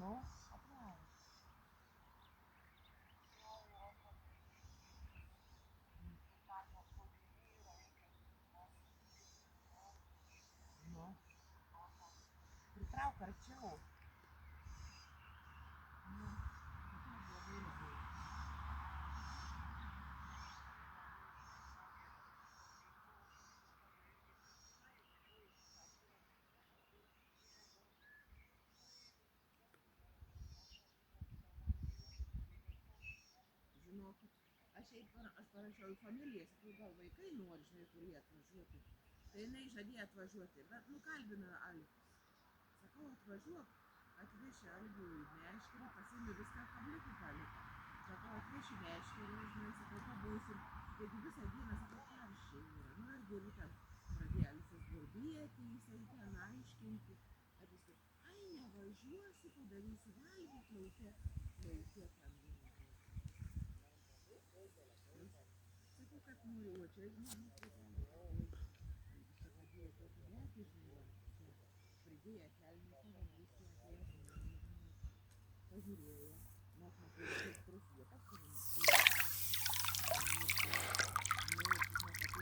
Nu, atrás. Nu. Pritrauk arčiau. Nu, labai labai. Žinokit, aš parašiau į familiją, sakau, gal vaikai nori, žinai, kurie atvažiuotų. Tai jinai žadėjo atvažiuoti, bet nukalbina Algius. Sakau, atvažiuok, atveši Algių į Meškerę, pasiimi viską, kabliukų paliko. Sakau, atveši Meškerę, žinai, sakau, pabūsim. Taigi visą dieną, sakau, karščiai yra. Nu, aš galiu ten pradėjo Alisas burbėti, jisai ten aiškinti. Ar jisai, ai, nevažiuosi, padarysi valgyt lauke ten. Sakau, kad noriu, o čia, žinai, čia padėjo tokį metį, žinai, čia pridėjo kelnių savo viską, atėjo, pažiūrėjo, mes matėme, kaip prasidėjo,